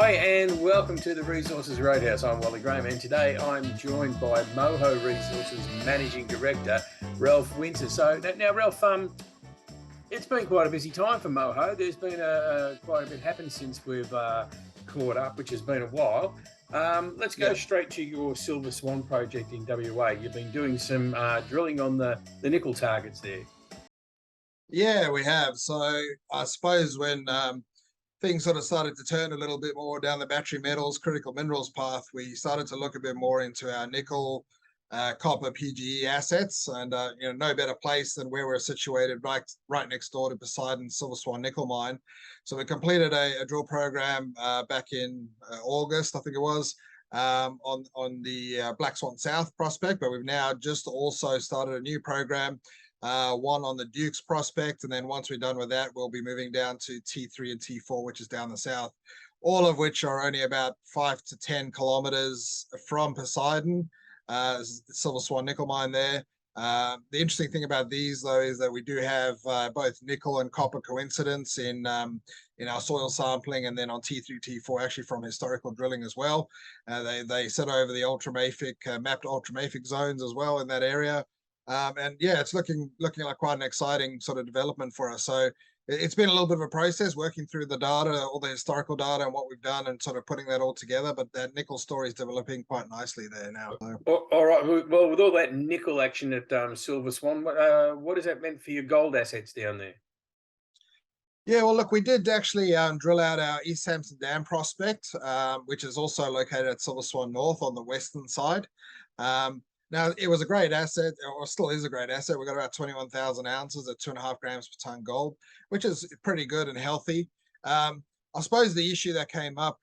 Hi and welcome to the Resources Roadhouse. I'm Wally Graham and today I'm joined by Moho Resources Managing Director, Ralph Winter. So now Ralph, it's been quite a busy time for Moho. There's been quite a bit happened since we've caught up, which has been a while. Let's go straight to your Silver Swan project in WA. You've been doing some drilling on the nickel targets there. Yeah, we have. So I suppose when things sort of started to turn a little bit more down the battery metals, critical minerals path, we started to look a bit more into our nickel, copper, PGE assets, and no better place than where we're situated, right next door to Poseidon Silver Swan nickel mine. So we completed a drill program back in August, I think it was, on the Black Swan South prospect, but we've now just also started a new program. One on the Dukes prospect, and then once we're done with that, we'll be moving down to T3 and T4, which is down the south, all of which are only about 5 to 10 kilometers from Poseidon, Silver Swan nickel mine there. The interesting thing about these, though, is that we do have both nickel and copper coincidence in our soil sampling, and then on T3, T4, actually from historical drilling as well. They sit over the ultramafic, mapped ultramafic zones as well in that area. And yeah, it's looking like quite an exciting sort of development for us. So it's been a little bit of a process working through the data, all the historical data and what we've done and sort of putting that all together. But that nickel story is developing quite nicely there now. So. All right. Well, with all that nickel action at Silver Swan, what has that meant for your gold assets down there? Yeah, well, look, we did actually drill out our East Samson Dam prospect, which is also located at Silver Swan North on the western side. Now, it was a great asset, or still is a great asset. We've got about 21,000 ounces at 2.5 grams per ton gold, which is pretty good and healthy. I suppose the issue that came up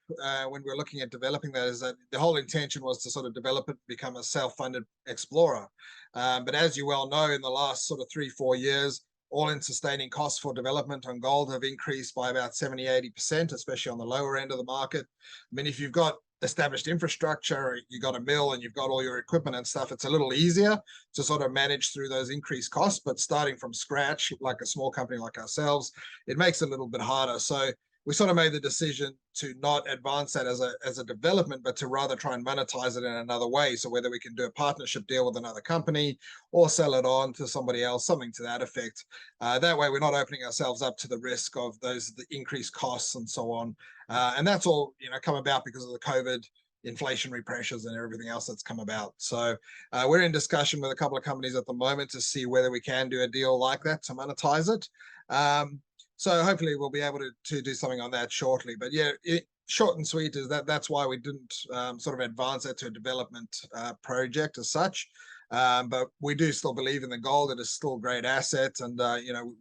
when we were looking at developing that is that the whole intention was to sort of develop it, become a self-funded explorer. But as you well know, in the last sort of 3-4 years, all-in sustaining costs for development on gold have increased by about 70-80%, especially on the lower end of the market. I mean, if you've got established infrastructure, you've got a mill and you've got all your equipment and stuff, it's a little easier to sort of manage through those increased costs. But starting from scratch, like a small company like ourselves, it makes it a little bit harder. So we sort of made the decision to not advance that as a development, but to rather try and monetize it in another way. So whether we can do a partnership deal with another company or sell it on to somebody else, something to that effect. That way, we're not opening ourselves up to the risk of the increased costs and so on. And that's all come about because of the COVID inflationary pressures and everything else that's come about. So we're in discussion with a couple of companies at the moment to see whether we can do a deal like that to monetize it. So hopefully we'll be able to do something on that shortly. But yeah, short and sweet is that's why we didn't sort of advance that to a development project as such. But we do still believe in the gold. It is still a great asset, and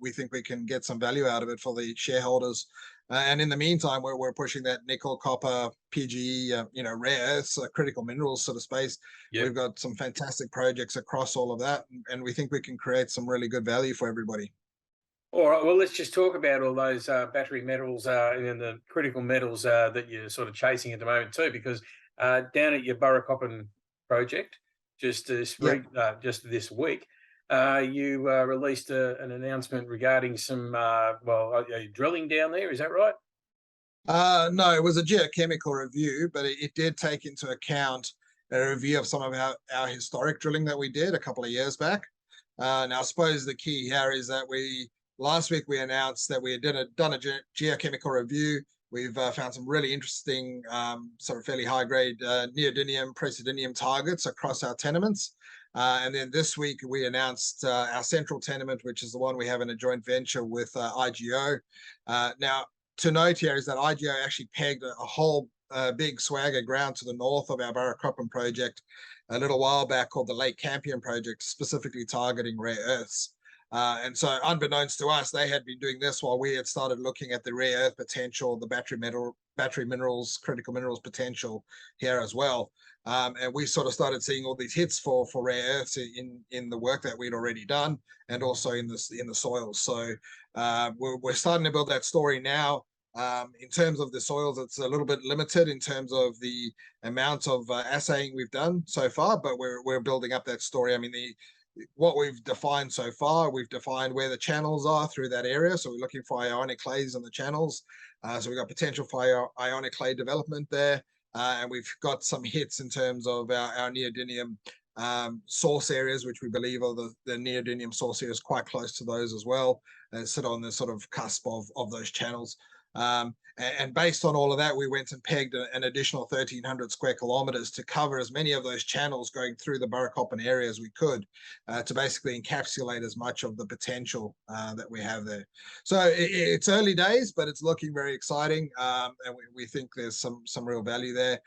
we think we can get some value out of it for the shareholders. And in the meantime, we're pushing that nickel, copper, PGE, rare earths, critical minerals sort of space. Yep. We've got some fantastic projects across all of that, and we think we can create some really good value for everybody. All right, well, let's just talk about all those battery metals and the critical metals that you're sort of chasing at the moment too, because down at your Burracoppin project, just this week, you released an announcement regarding some, are you drilling down there, is that right? No, it was a geochemical review, but it did take into account a review of some of our historic drilling that we did a couple of years back. Now, I suppose the key here is that last week we announced that we had done a geochemical review. We've found some really interesting, sort of fairly high-grade neodymium, praseodymium targets across our tenements. And then this week we announced our central tenement, which is the one we have in a joint venture with IGO. Now, to note here is that IGO actually pegged a whole big swag of ground to the north of our Burracoppin project a little while back called the Lake Campion project, specifically targeting rare earths. And so unbeknownst to us, they had been doing this while we had started looking at the rare earth potential, the battery minerals, critical minerals potential here as well. And we sort of started seeing all these hits for rare earths in the work that we'd already done, and also in the soils. So we're starting to build that story now. In terms of the soils, it's a little bit limited in terms of the amount of assaying we've done so far, but we're building up that story. I mean, what we've defined so far, we've defined where the channels are through that area. So we're looking for ionic clays in the channels. So we've got potential for ionic clay development there. And we've got some hits in terms of our neodymium source areas, which we believe are the neodymium source areas, quite close to those as well, and sit on the sort of cusp of those channels. And based on all of that, we went and pegged an additional 1,300 square kilometers to cover as many of those channels going through the Burracoppin area as we could, to basically encapsulate as much of the potential that we have there. So it's early days, but it's looking very exciting, and we think there's some real value there.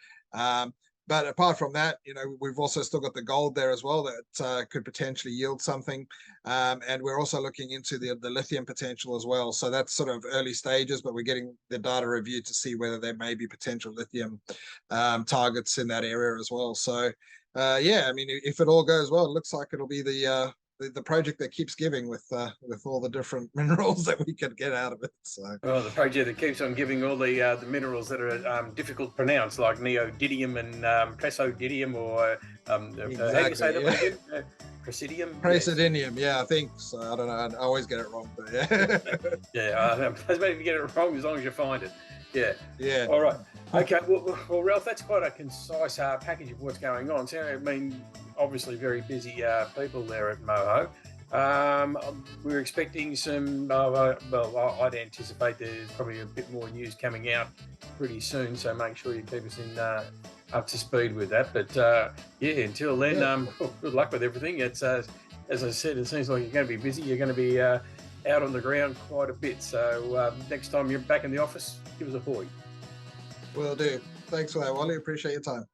But apart from that, we've also still got the gold there as well that could potentially yield something. And we're also looking into the lithium potential as well. So that's sort of early stages, but we're getting the data reviewed to see whether there may be potential lithium targets in that area as well. So yeah, I mean, if it all goes well, it looks like it'll be the project that keeps giving with all the different minerals that we could get out of it. So the project that keeps on giving all the minerals that are difficult to pronounce, like neodymium and praseodymium, or how do you say that one again? Praseodymium? Praseodymium, yeah, I think so. I don't know. I always get it wrong, but yeah. Yeah, it doesn't matter if you get it wrong as long as you find it. Yeah. Yeah. All right. Okay. Well, Ralph, that's quite a concise package of what's going on. So, I mean, obviously very busy people there at Moho. We're expecting some, well, I'd anticipate there's probably a bit more news coming out pretty soon. So make sure you keep us up to speed with that. But yeah, until then, good luck with everything. It's as I said, it seems like you're going to be busy. You're going to be out on the ground quite a bit. So next time you're back in the office, give us a hoy. Will do. Thanks for that, Wally. Appreciate your time.